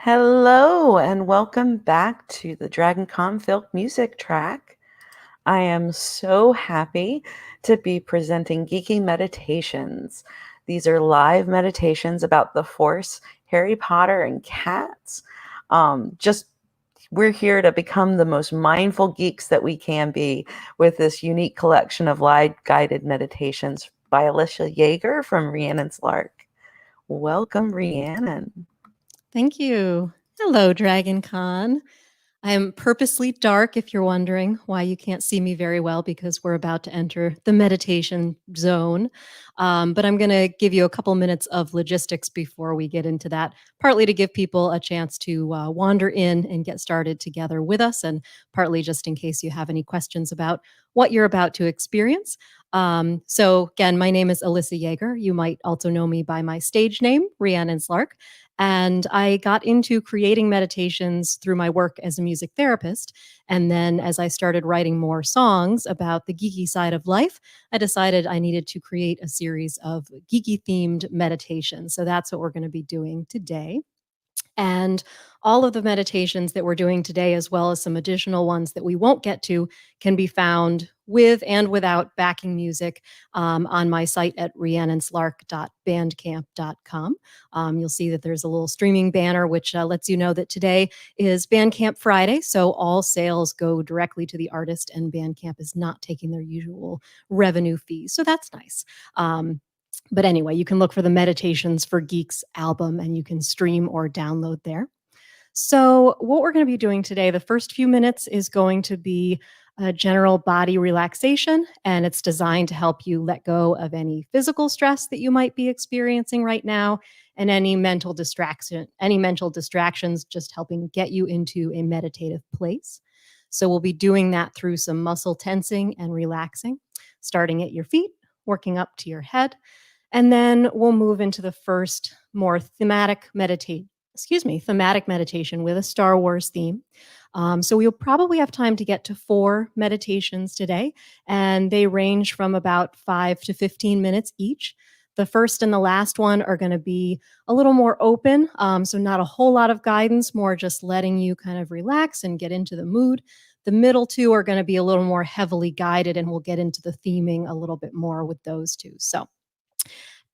Hello and welcome back to the Dragon Confilk music track. I am so happy to be presenting Geeky Meditations. These are live meditations about the Force, Harry Potter, and cats. Just we're here to become the most mindful geeks that we can be with this unique collection of live guided meditations by Alyssa Yeager from Rhiannon's Lark. Welcome, Rhiannon. Thank you. Hello, Dragon Con. I am purposely dark if you're wondering why you can't see me very well because we're about to enter the meditation zone. But I'm going to give you a couple minutes of logistics before we get into that, partly to give people a chance to wander in and get started together with us, and partly just in case you have any questions about what you're about to experience. So again, my name is Alyssa Yeager. You might also know me by my stage name, Rhiannon's Lark. And I got into creating meditations through my work as a music therapist. And then as I started writing more songs about the geeky side of life, I decided I needed to create a series of geeky themed meditations. So that's what we're going to be doing today. And all of the meditations that we're doing today, as well as some additional ones that we won't get to, can be found with and without backing music on my site at rhiannonslark.bandcamp.com. You'll see that there's a little streaming banner which lets you know that today is Bandcamp Friday, so all sales go directly to the artist, and Bandcamp is not taking their usual revenue fees. So that's nice. But anyway, you can look for the Meditations for Geeks album and you can stream or download there. So, what we're going to be doing today, the first few minutes is going to be a general body relaxation, and it's designed to help you let go of any physical stress that you might be experiencing right now and any mental distractions, just helping get you into a meditative place. So, we'll be doing that through some muscle tensing and relaxing, starting at your feet, working up to your head. And then we'll move into the first more thematic meditation with a Star Wars theme. So we'll probably have time to get to 4 meditations today, and they range from about 5 to 15 minutes each. The first and the last one are going to be a little more open, so not a whole lot of guidance, more just letting you kind of relax and get into the mood. The middle 2 are going to be a little more heavily guided, and we'll get into the theming a little bit more with those 2. So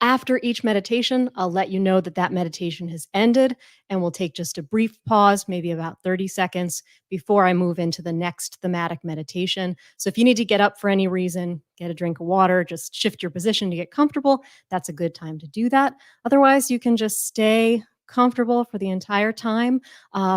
after each meditation, I'll let you know that that meditation has ended, and we'll take just a brief pause, maybe about 30 seconds, before I move into the next thematic meditation. So if you need to get up for any reason, get a drink of water, just shift your position to get comfortable, that's a good time to do that. Otherwise, you can just stay comfortable for the entire time.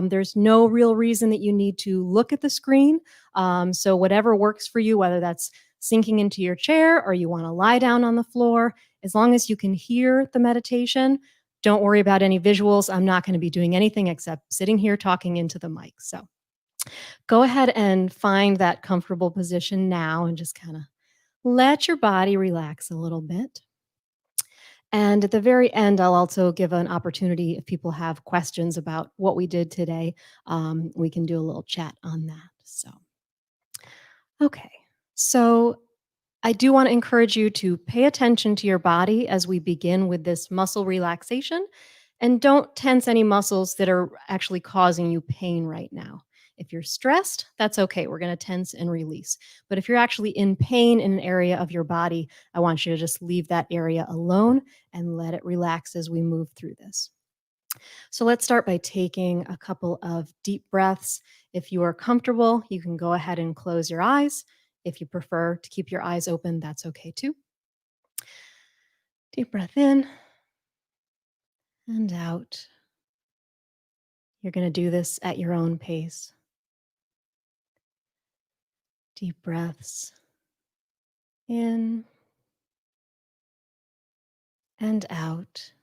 There's no real reason that you need to look at the screen. So whatever works for you, whether that's sinking into your chair or you want to lie down on the floor, as long as you can hear the meditation, don't worry about any visuals. I'm not going to be doing anything except sitting here talking into the mic. So go ahead and find that comfortable position now and just kind of let your body relax a little bit. And at the very end, I'll also give an opportunity if people have questions about what we did today. We can do a little chat on that. So, okay. So I do want to encourage you to pay attention to your body as we begin with this muscle relaxation, and don't tense any muscles that are actually causing you pain right now. If you're stressed, that's okay. We're going to tense and release. But if you're actually in pain in an area of your body, I want you to just leave that area alone and let it relax as we move through this. So let's start by taking a couple of deep breaths. If you are comfortable, you can go ahead and close your eyes. If you prefer to keep your eyes open, that's okay too. Deep breath in and out. You're going to do this at your own pace. Deep breaths in and out.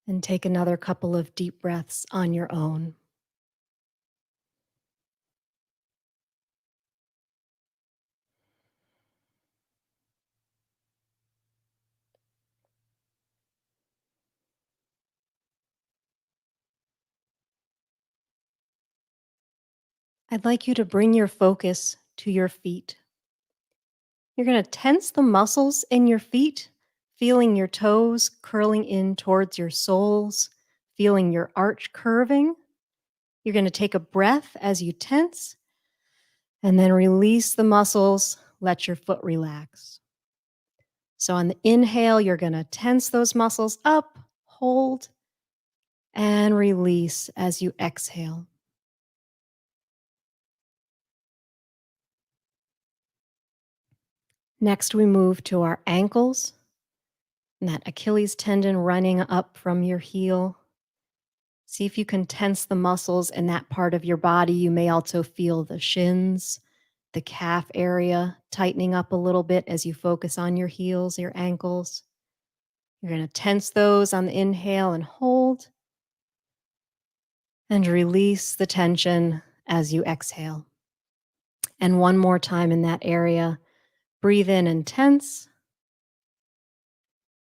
And take another couple of deep breaths on your own. I'd like you to bring your focus to your feet. You're going to tense the muscles in your feet, feeling your toes curling in towards your soles, feeling your arch curving. You're going to take a breath as you tense and then release the muscles. Let your foot relax. So on the inhale, you're going to tense those muscles up, hold, and release as you exhale. Next, we move to our ankles and that Achilles tendon running up from your heel. See if you can tense the muscles in that part of your body. You may also feel the shins, the calf area tightening up a little bit as you focus on your heels, your ankles. You're going to tense those on the inhale and hold, and release the tension as you exhale. And one more time in that area, breathe in and tense.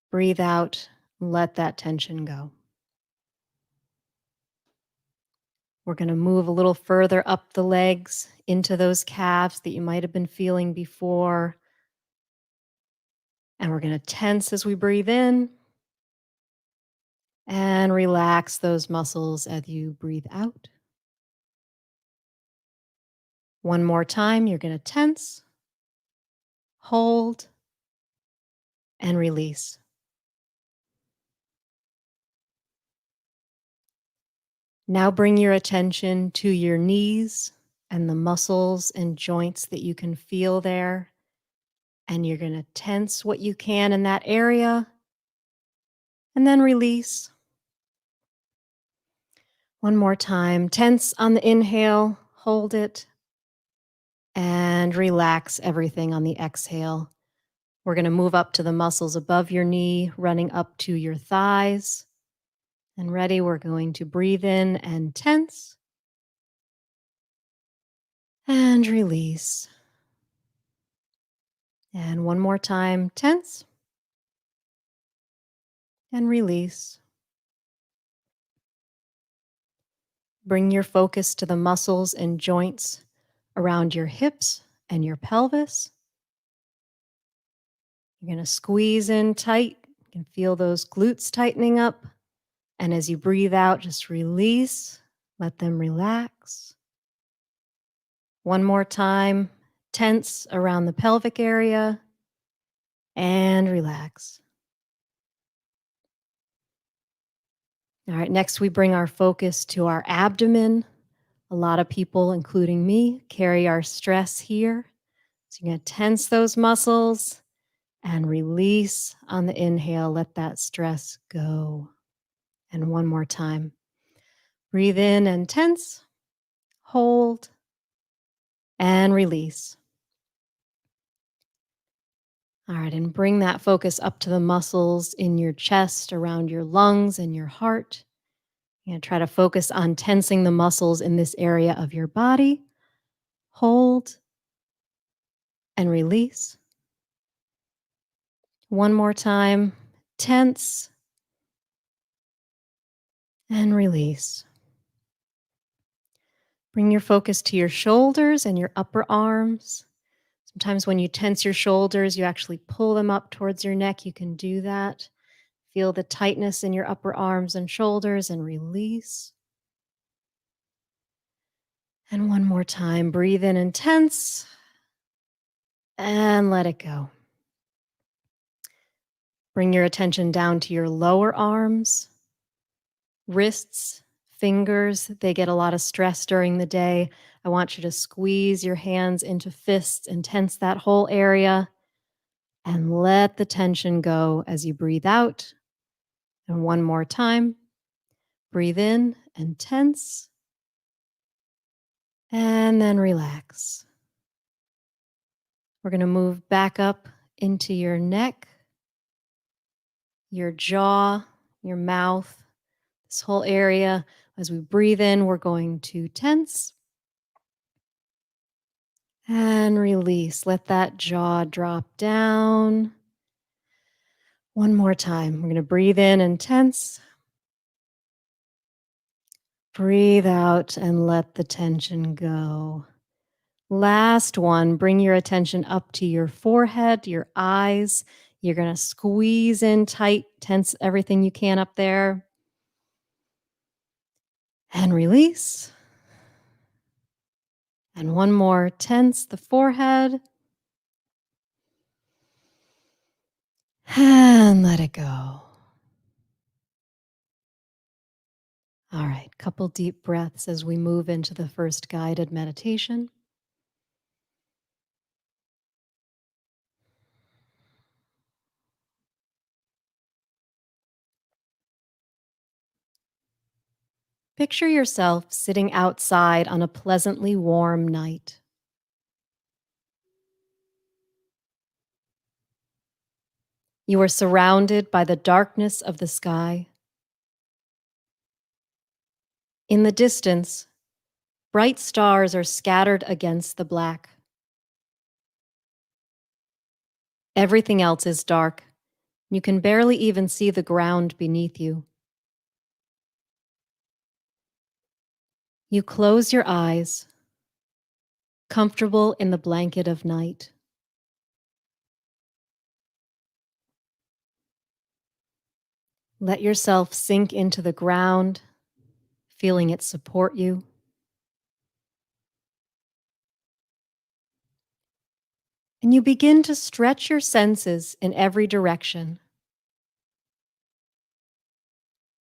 Breathe out, let that tension go. We're going to move a little further up the legs into those calves that you might have been feeling before. And we're going to tense as we breathe in and relax those muscles as you breathe out. One more time, you're going to tense, hold, and release. Now bring your attention to your knees and the muscles and joints that you can feel there. And you're going to tense what you can in that area and then release. One more time. Tense on the inhale, hold it, and relax everything on the exhale. We're going to move up to the muscles above your knee, running up to your thighs. And ready, we're going to breathe in and tense and release. And one more time, tense and release. Bring your focus to the muscles and joints around your hips and your pelvis. You're going to squeeze in tight. You can feel those glutes tightening up. And as you breathe out, just release. Let them relax. One more time. Tense around the pelvic area and relax. All right, next we bring our focus to our abdomen. A lot of people, including me, carry our stress here. So you're going to tense those muscles and release on the inhale. Let that stress go. And one more time. Breathe in and tense, hold, and release. All right, and bring that focus up to the muscles in your chest, around your lungs and your heart. You're going to try to focus on tensing the muscles in this area of your body. Hold and release. One more time. Tense and release. Bring your focus to your shoulders and your upper arms. Sometimes when you tense your shoulders, you actually pull them up towards your neck. You can do that. Feel the tightness in your upper arms and shoulders and release. And one more time, breathe in and tense and let it go. Bring your attention down to your lower arms, wrists, fingers. They get a lot of stress during the day. I want you to squeeze your hands into fists and tense that whole area and let the tension go as you breathe out. And one more time, breathe in and tense, and then relax. We're going to move back up into your neck, your jaw, your mouth, this whole area. As we breathe in, we're going to tense and release. Let that jaw drop down. One more time. We're going to breathe in and tense. Breathe out and let the tension go. Last one, bring your attention up to your forehead, your eyes. You're going to squeeze in tight, tense everything you can up there. And release. And one more, tense the forehead. And let it go. All right, couple deep breaths as we move into the first guided meditation. Picture yourself sitting outside on a pleasantly warm night. You are surrounded by the darkness of the sky. In the distance, bright stars are scattered against the black. Everything else is dark. You can barely even see the ground beneath you. You close your eyes, comfortable in the blanket of night. Let yourself sink into the ground, feeling it support you. And you begin to stretch your senses in every direction,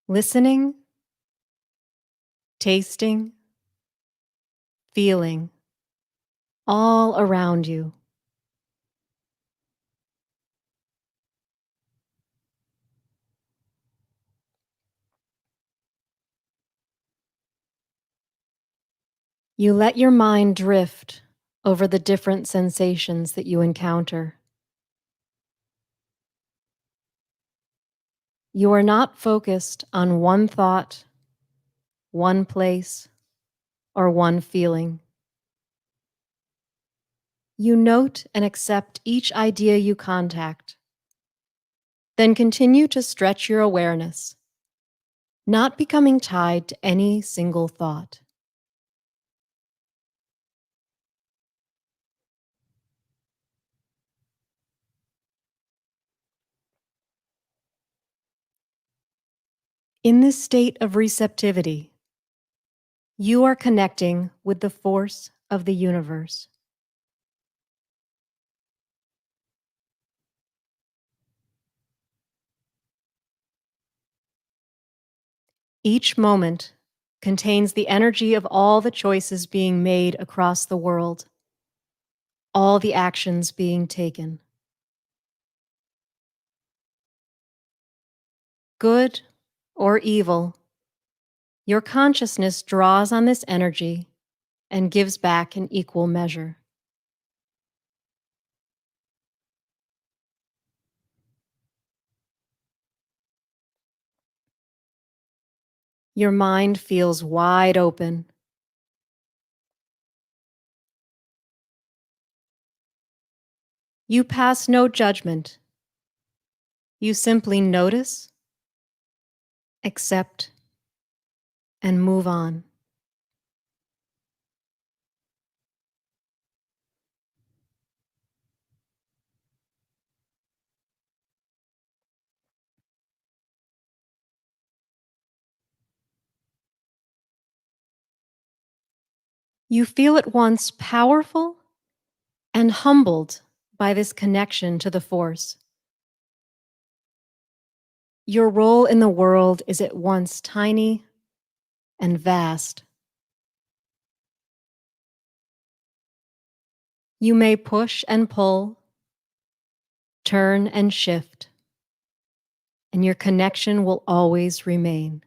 listening, tasting, feeling, all around you. You let your mind drift over the different sensations that you encounter. You are not focused on one thought, one place, or one feeling. You note and accept each idea you contact. Then continue to stretch your awareness, not becoming tied to any single thought. In this state of receptivity, you are connecting with the force of the universe. Each moment contains the energy of all the choices being made across the world, all the actions being taken. Good or evil, your consciousness draws on this energy and gives back in equal measure. Your mind feels wide open. You pass no judgment. You simply notice, accept, and move on. You feel at once powerful and humbled by this connection to the force. Your role in the world is at once tiny and vast. You may push and pull, turn and shift, and your connection will always remain.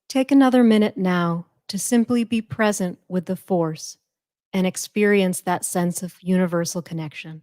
Take another minute now to simply be present with the force and experience that sense of universal connection.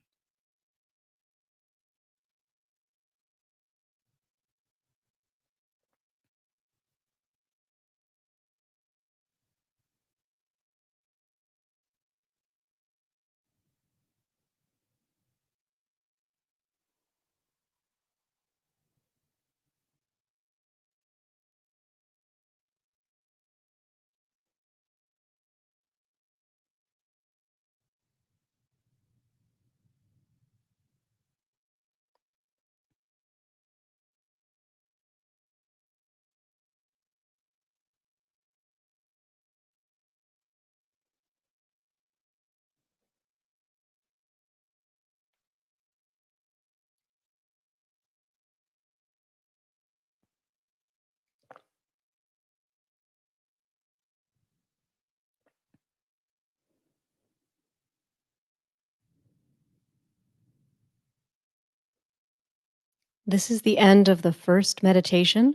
This is the end of the first meditation.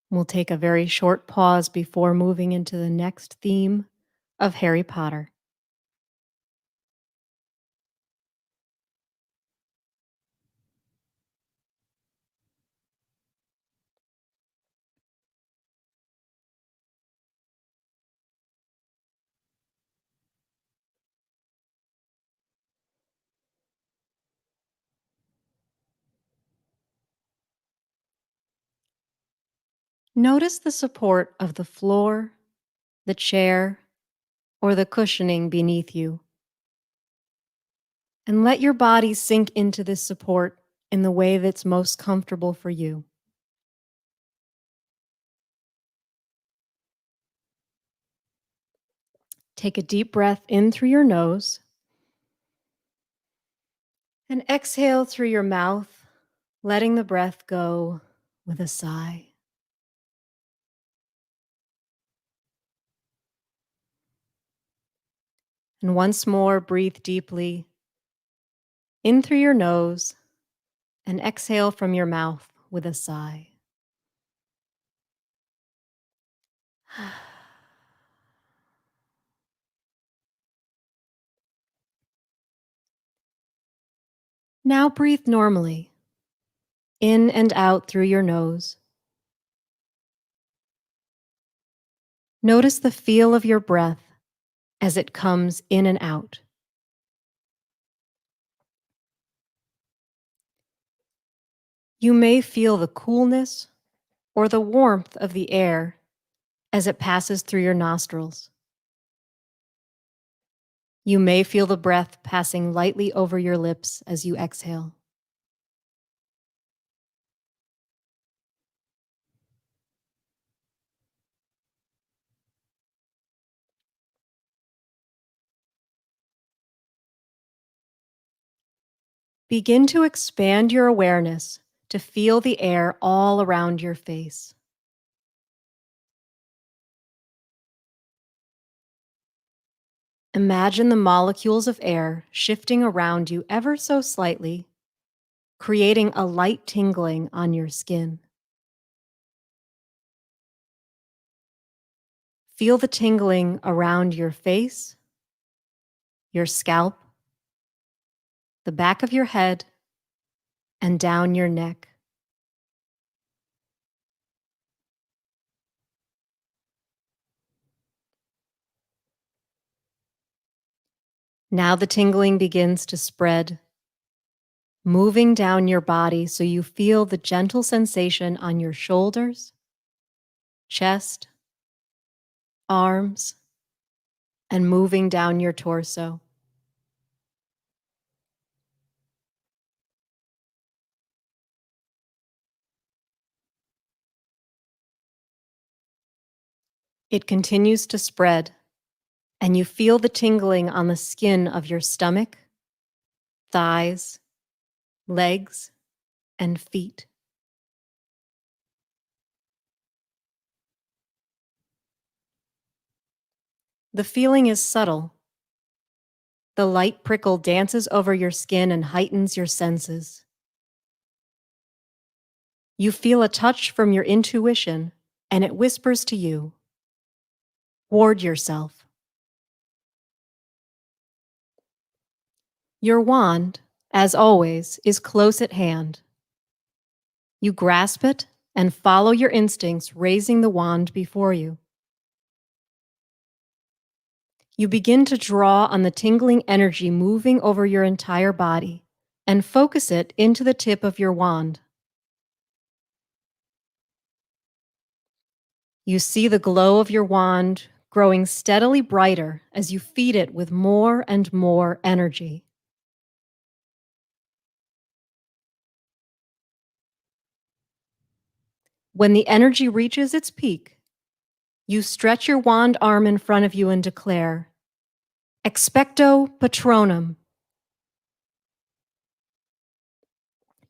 We'll take a very short pause before moving into the next theme of Harry Potter. Notice the support of the floor, the chair, or the cushioning beneath you. And let your body sink into this support in the way that's most comfortable for you. Take a deep breath in through your nose and exhale through your mouth, letting the breath go with a sigh. And once more, breathe deeply in through your nose and exhale from your mouth with a sigh. Now breathe normally, in and out through your nose. Notice the feel of your breath as it comes in and out. You may feel the coolness or the warmth of the air as it passes through your nostrils. You may feel the breath passing lightly over your lips as you exhale. Begin to expand your awareness to feel the air all around your face. Imagine the molecules of air shifting around you ever so slightly, creating a light tingling on your skin. Feel the tingling around your face, your scalp, the back of your head, and down your neck. Now the tingling begins to spread, moving down your body so you feel the gentle sensation on your shoulders, chest, arms, and moving down your torso. It continues to spread, and you feel the tingling on the skin of your stomach, thighs, legs, and feet. The feeling is subtle. The light prickle dances over your skin and heightens your senses. You feel a touch from your intuition, and it whispers to you, "Ward yourself." Your wand, as always, is close at hand. You grasp it and follow your instincts, raising the wand before you. You begin to draw on the tingling energy moving over your entire body and focus it into the tip of your wand. You see the glow of your wand growing steadily brighter as you feed it with more and more energy. When the energy reaches its peak, you stretch your wand arm in front of you and declare, "Expecto Patronum."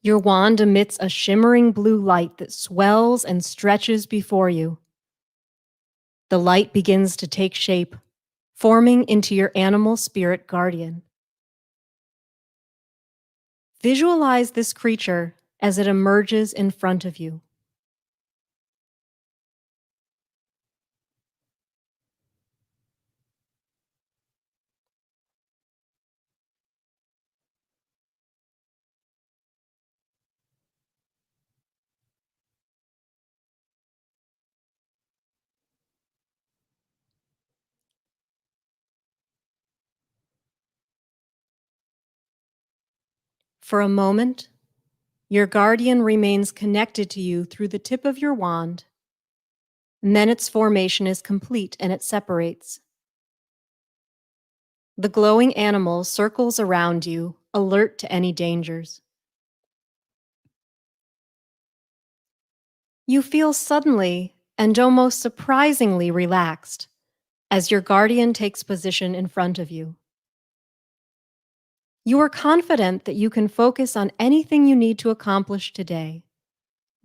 Your wand emits a shimmering blue light that swells and stretches before you. The light begins to take shape, forming into your animal spirit guardian. Visualize this creature as it emerges in front of you. For a moment, your guardian remains connected to you through the tip of your wand, and then its formation is complete and it separates. The glowing animal circles around you, alert to any dangers. You feel suddenly and almost surprisingly relaxed as your guardian takes position in front of you. You are confident that you can focus on anything you need to accomplish today,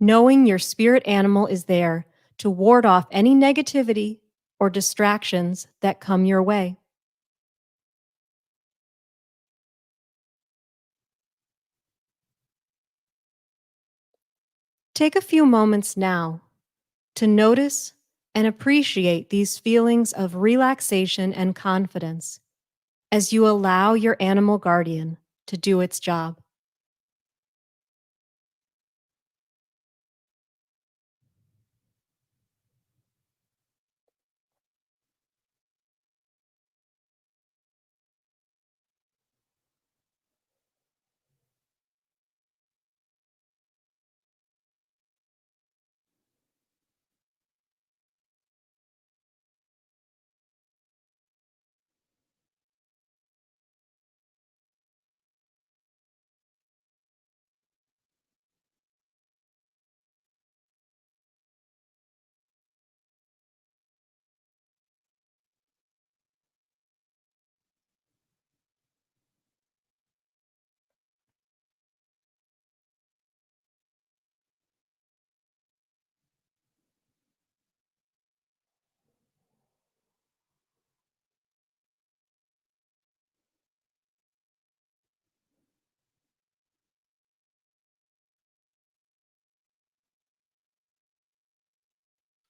knowing your spirit animal is there to ward off any negativity or distractions that come your way. Take a few moments now to notice and appreciate these feelings of relaxation and confidence as you allow your animal guardian to do its job.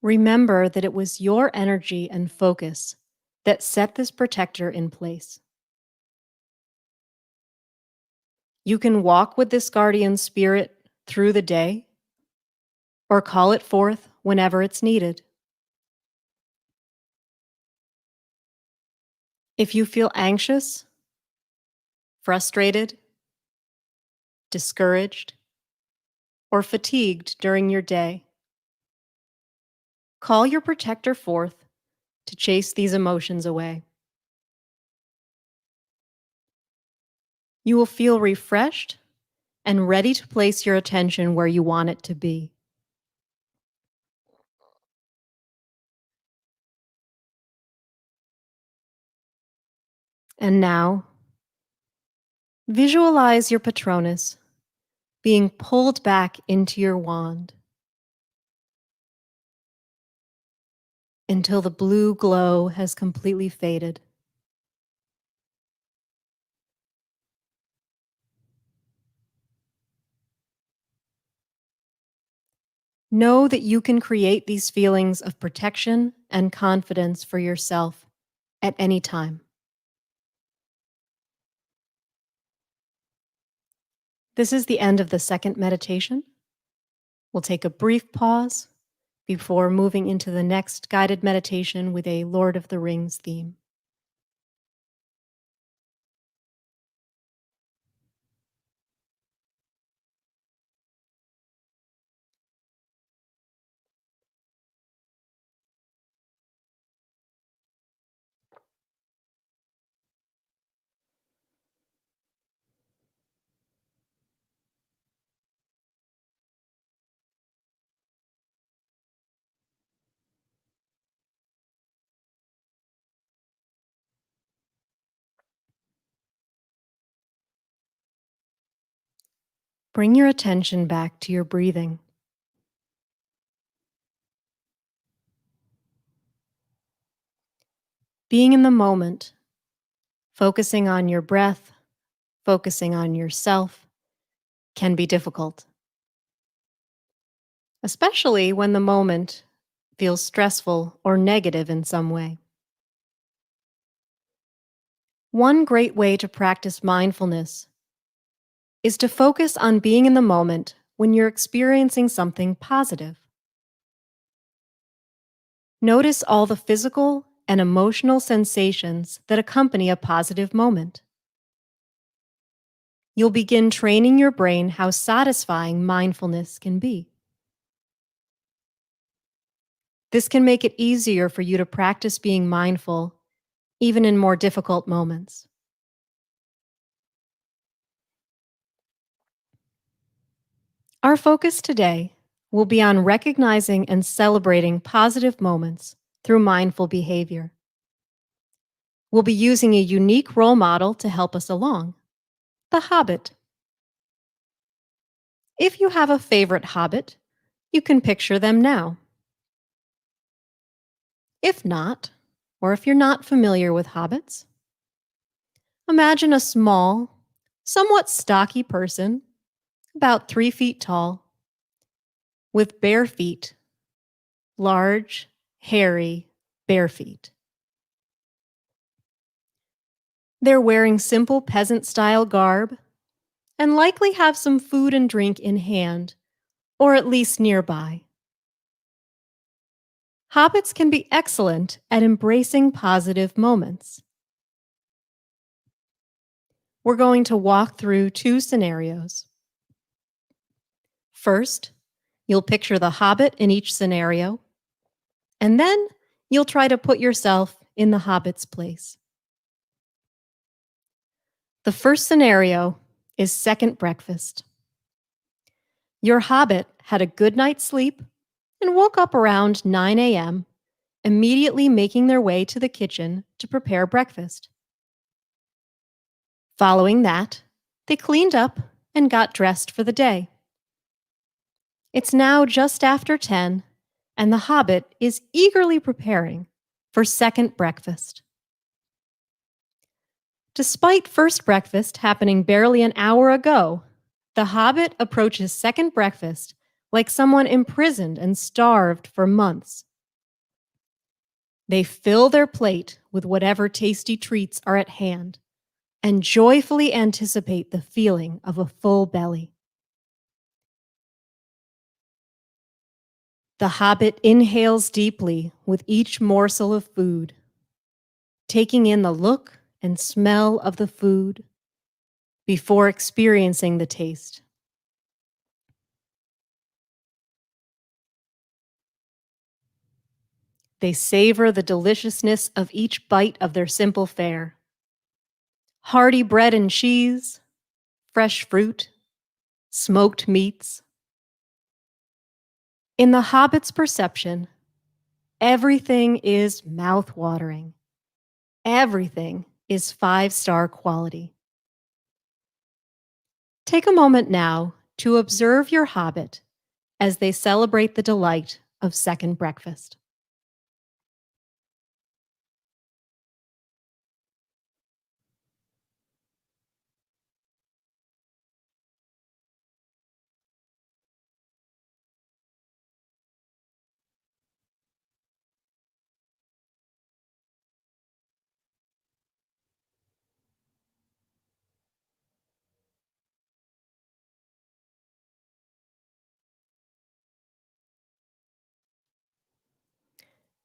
Remember that it was your energy and focus that set this protector in place. You can walk with this guardian spirit through the day or call it forth whenever it's needed. If you feel anxious, frustrated, discouraged, or fatigued during your day, call your protector forth to chase these emotions away. You will feel refreshed and ready to place your attention where you want it to be. And now, visualize your Patronus being pulled back into your wand until the blue glow has completely faded. Know that you can create these feelings of protection and confidence for yourself at any time. This is the end of the second meditation. We'll take a brief pause before moving into the next guided meditation with a Lord of the Rings theme. Bring your attention back to your breathing. Being in the moment, focusing on your breath, focusing on yourself, can be difficult. especially when the moment feels stressful or negative in some way. One great way to practice mindfulness is to focus on being in the moment when you're experiencing something positive. Notice all the physical and emotional sensations that accompany a positive moment. You'll begin training your brain how satisfying mindfulness can be. This can make it easier for you to practice being mindful, even in more difficult moments. Our focus today will be on recognizing and celebrating positive moments through mindful behavior. We'll be using a unique role model to help us along, the Hobbit. If you have a favorite Hobbit, you can picture them now. If not, or if you're not familiar with hobbits, imagine a small, somewhat stocky person, about 3 feet tall, with bare feet, large, hairy, bare feet. They're wearing simple peasant style garb and likely have some food and drink in hand, or at least nearby. Hobbits can be excellent at embracing positive moments. We're going to walk through 2 scenarios. First, you'll picture the Hobbit in each scenario, and then you'll try to put yourself in the Hobbit's place. The first scenario is second breakfast. Your Hobbit had a good night's sleep and woke up around 9 a.m., immediately making their way to the kitchen to prepare breakfast. Following that, they cleaned up and got dressed for the day. It's now just after 10, and the Hobbit is eagerly preparing for second breakfast. Despite first breakfast happening barely an hour ago, the Hobbit approaches second breakfast like someone imprisoned and starved for months. They fill their plate with whatever tasty treats are at hand and joyfully anticipate the feeling of a full belly. The Hobbit inhales deeply with each morsel of food, taking in the look and smell of the food before experiencing the taste. They savor the deliciousness of each bite of their simple fare. Hearty bread and cheese, fresh fruit, smoked meats. In the Hobbit's perception, everything is mouth-watering. Everything is 5-star quality. Take a moment now to observe your Hobbit as they celebrate the delight of second breakfast.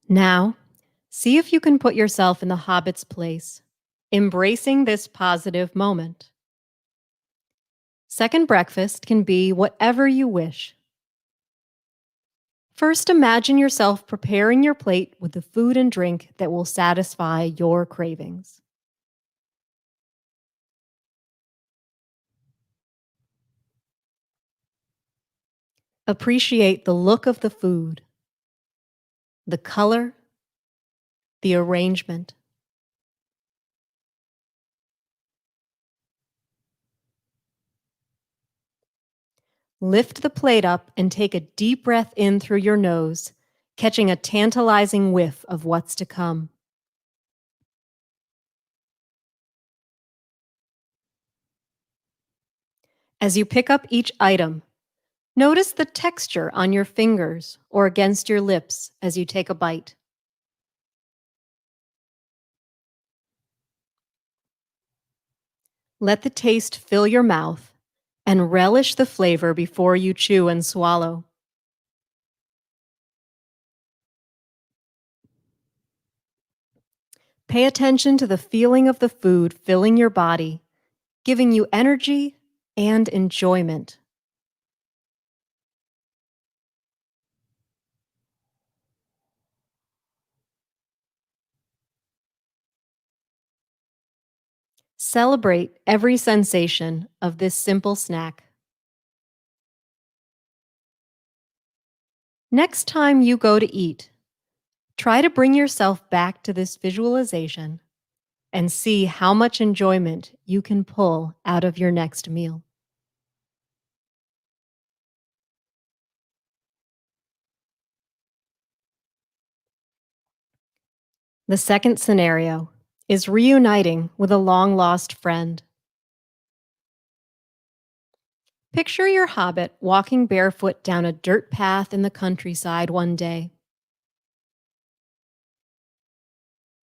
Now, see if you can put yourself in the Hobbit's place, embracing this positive moment. Second breakfast can be whatever you wish. First, imagine yourself preparing your plate with the food and drink that will satisfy your cravings. Appreciate the look of the food, the color, the arrangement. Lift the plate up and take a deep breath in through your nose, catching a tantalizing whiff of what's to come. As you pick up each item, Notice the texture on your fingers or against your lips as you take a bite. Let the taste fill your mouth and relish the flavor before you chew and swallow. Pay attention to the feeling of the food filling your body, giving you energy and enjoyment. Celebrate every sensation of this simple snack. Next time you go to eat, try to bring yourself back to this visualization and see how much enjoyment you can pull out of your next meal. The second scenario is reuniting with a long lost friend. Picture your hobbit walking barefoot down a dirt path in the countryside one day.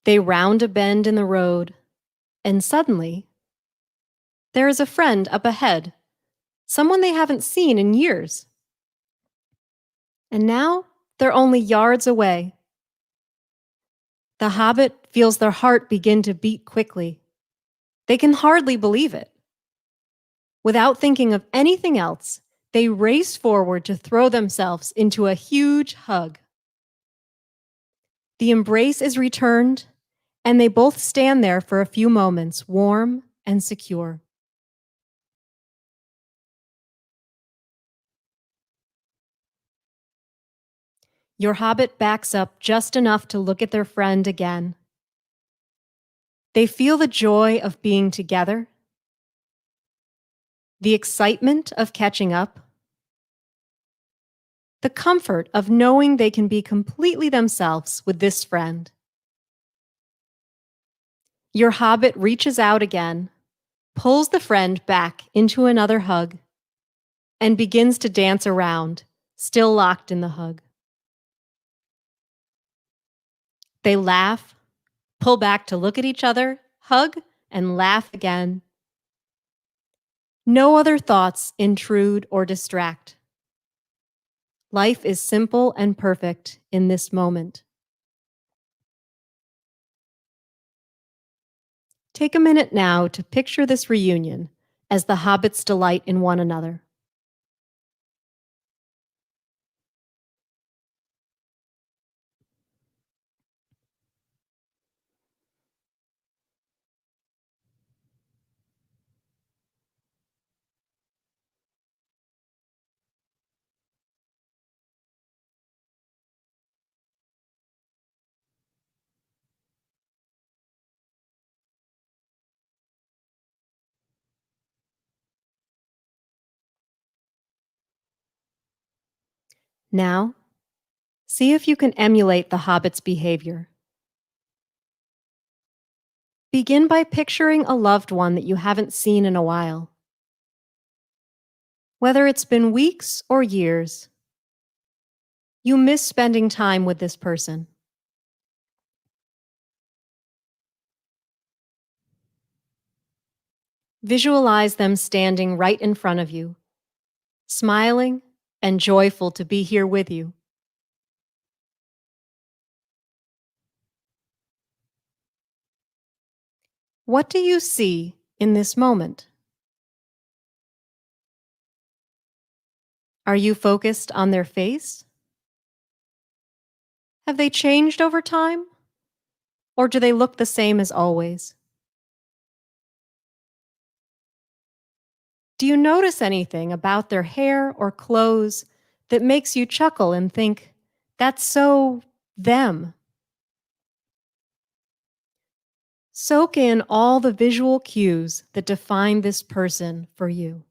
They round a bend in the road, and suddenly, there is a friend up ahead, someone they haven't seen in years. And now they're only yards away. The hobbit feels their heart begin to beat quickly. They can hardly believe it. Without thinking of anything else, they race forward to throw themselves into a huge hug. The embrace is returned, and they both stand there for a few moments, warm and secure. Your hobbit backs up just enough to look at their friend again. They feel the joy of being together, the excitement of catching up, the comfort of knowing they can be completely themselves with this friend. Your hobbit reaches out again, pulls the friend back into another hug, and begins to dance around, still locked in the hug. They laugh, pull back to look at each other, hug, and laugh again. No other thoughts intrude or distract. Life is simple and perfect in this moment. Take a minute now to picture this reunion as the hobbits delight in one another. Now, see if you can emulate the hobbit's behavior. Begin by picturing a loved one that you haven't seen in a while. Whether it's been weeks or years, you miss spending time with this person. Visualize them standing right in front of you, smiling and joyful to be here with you. What do you see in this moment? Are you focused on their face? Have they changed over time? Or do they look the same as always? Do you notice anything about their hair or clothes that makes you chuckle and think, that's so them? Soak in all the visual cues that define this person for you.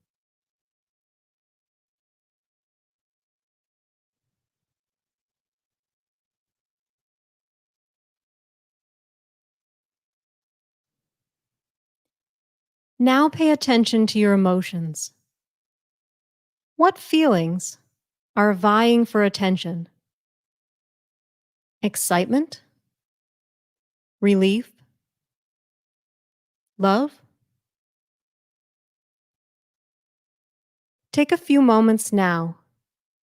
Now pay attention to your emotions. What feelings are vying for attention? Excitement? Relief? Love? Take a few moments now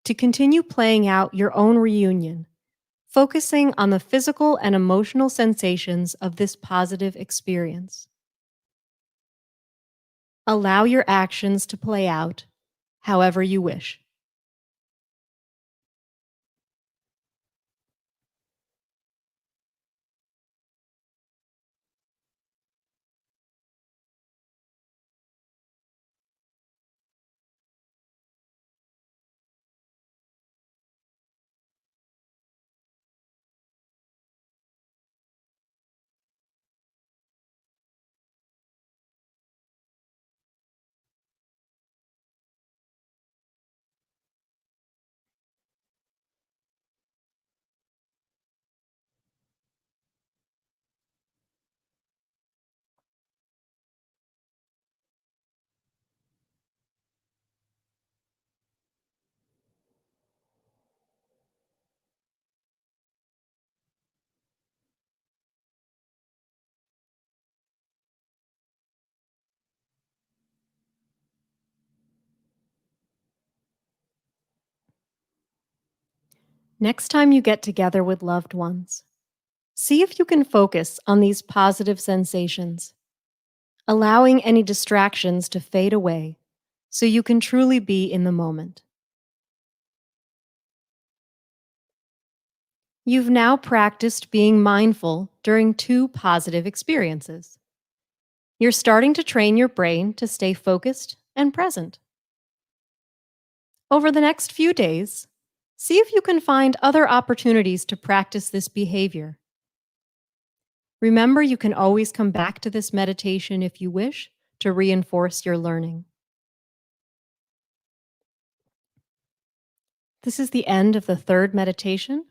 to continue playing out your own reunion, focusing on the physical and emotional sensations of this positive experience. Allow your actions to play out however you wish. Next time you get together with loved ones, see if you can focus on these positive sensations, allowing any distractions to fade away so you can truly be in the moment. You've now practiced being mindful during 2 positive experiences. You're starting to train your brain to stay focused and present. Over the next few days, see if you can find other opportunities to practice this behavior. Remember, you can always come back to this meditation if you wish to reinforce your learning. This is the end of the 3rd meditation.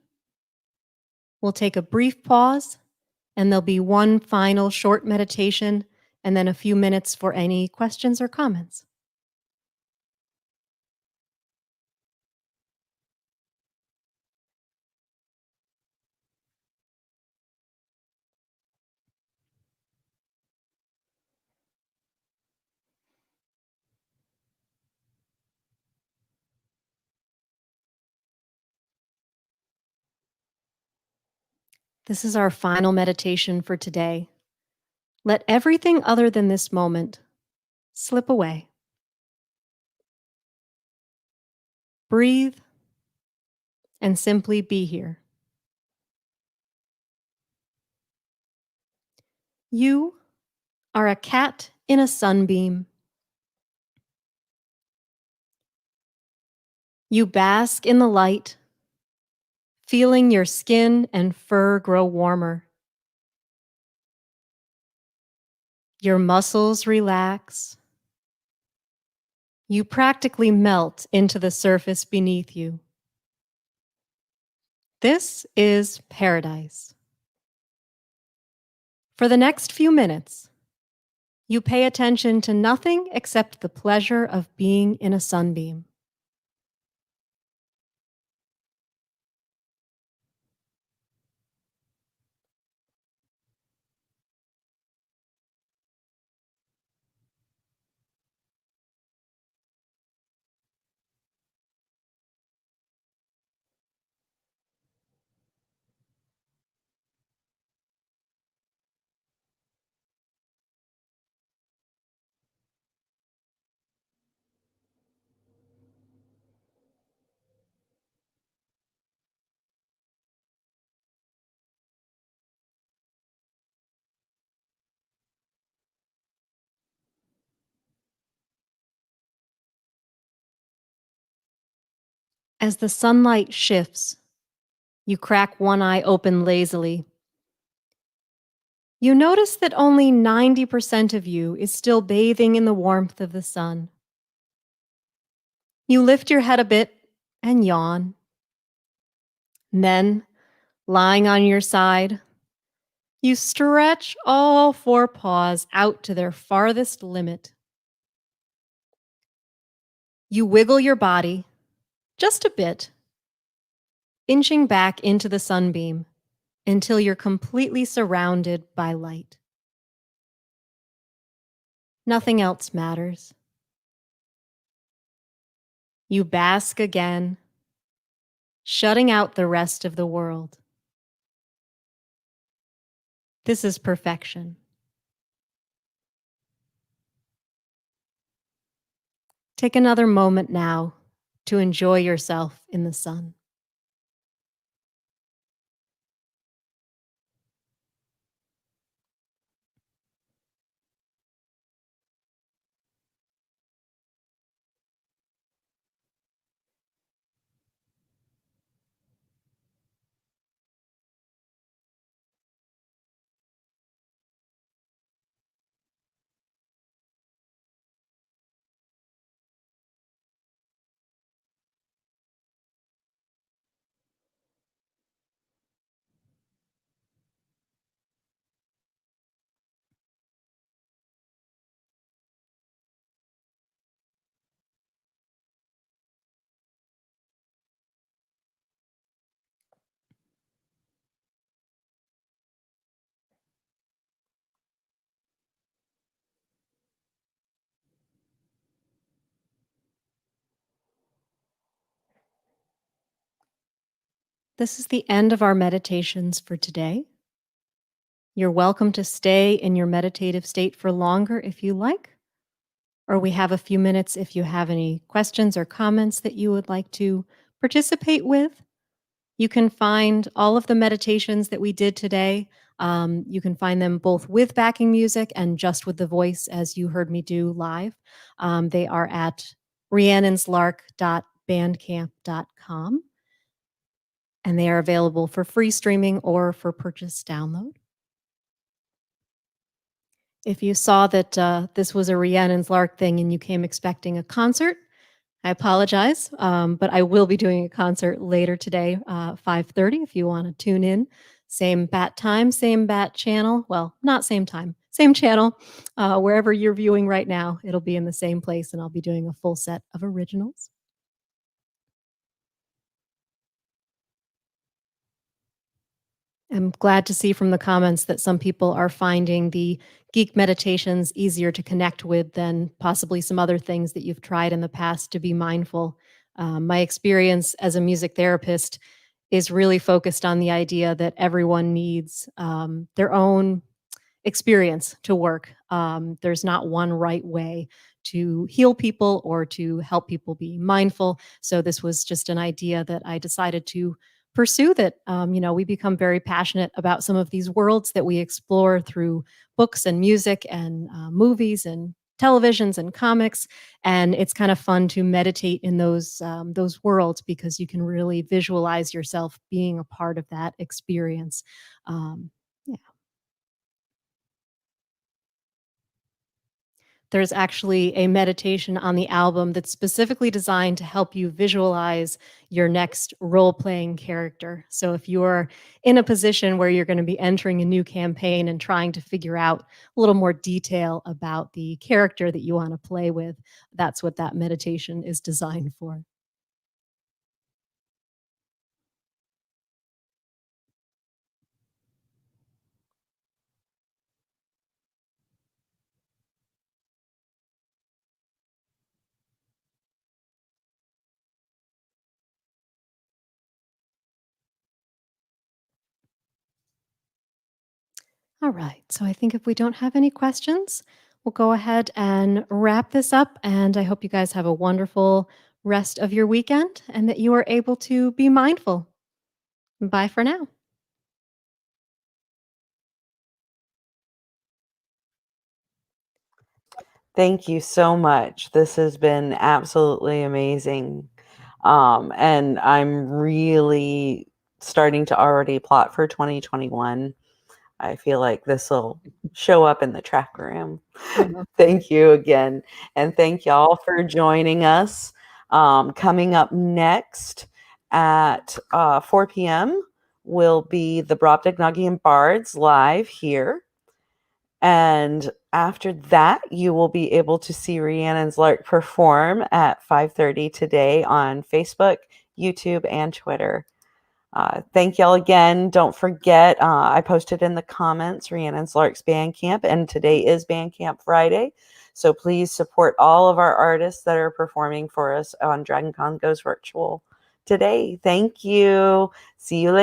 We'll take a brief pause, and there'll be one final short meditation, and then a few minutes for any questions or comments. This is our final meditation for today. Let everything other than this moment slip away. Breathe and simply be here. You are a cat in a sunbeam. You bask in the light, feeling your skin and fur grow warmer. Your muscles relax. You practically melt into the surface beneath you. This is paradise. For the next few minutes, you pay attention to nothing except the pleasure of being in a sunbeam. As the sunlight shifts, you crack one eye open lazily. You notice that only 90% of you is still bathing in the warmth of the sun. You lift your head a bit and yawn. Then, lying on your side, you stretch all 4 paws out to their farthest limit. You wiggle your body just a bit, inching back into the sunbeam until you're completely surrounded by light. Nothing else matters. You bask again, shutting out the rest of the world. This is perfection. Take another moment now to enjoy yourself in the sun. This is the end of our meditations for today. You're welcome to stay in your meditative state for longer if you like, or we have a few minutes if you have any questions or comments that you would like to participate with. You can find all of the meditations that we did today. You can find them both with backing music and just with the voice, as you heard me do live. They are at rhiannanslark.bandcamp.com, and they are available for free streaming or for purchase download. If you saw that this was a Rhiannon's Lark thing and you came expecting a concert, I apologize, but I will be doing a concert later today, 5:30, if you want to tune in. Same bat time, same bat channel. Well, not same time, same channel. Wherever you're viewing right now, it'll be in the same place, and I'll be doing a full set of originals. I'm glad to see from the comments that some people are finding the geek meditations easier to connect with than possibly some other things that you've tried in the past to be mindful. My experience as a music therapist is really focused on the idea that everyone needs their own experience to work. There's not one right way to heal people or to help people be mindful. So this was just an idea that I decided to pursue. That we become very passionate about some of these worlds that we explore through books and music and movies and televisions and comics, and it's kind of fun to meditate in those worlds because you can really visualize yourself being a part of that experience. Yeah. There's actually a meditation on the album that's specifically designed to help you visualize your next role playing character. So, if you're in a position where you're going to be entering a new campaign and trying to figure out a little more detail about the character that you want to play with, that's what that meditation is designed for. All right. So I think if we don't have any questions, we'll go ahead and wrap this up. And I hope you guys have a wonderful rest of your weekend and that you are able to be mindful. Bye for now. Thank you so much. This has been absolutely amazing. And I'm really starting to already plot for 2021. I feel like this will show up in the track room. Thank you again. And thank y'all for joining us. Coming up next at 4 p.m. will be the Brobdingnagian Bards live here. And after that, you will be able to see Rhiannon's Lark perform at 5:30 today on Facebook, YouTube, and Twitter. Thank y'all again. Don't forget, I posted in the comments Rhiannon's Lark's Bandcamp, and today is Bandcamp Friday. So please support all of our artists that are performing for us on Dragon Con Goes Virtual today. Thank you. See you later.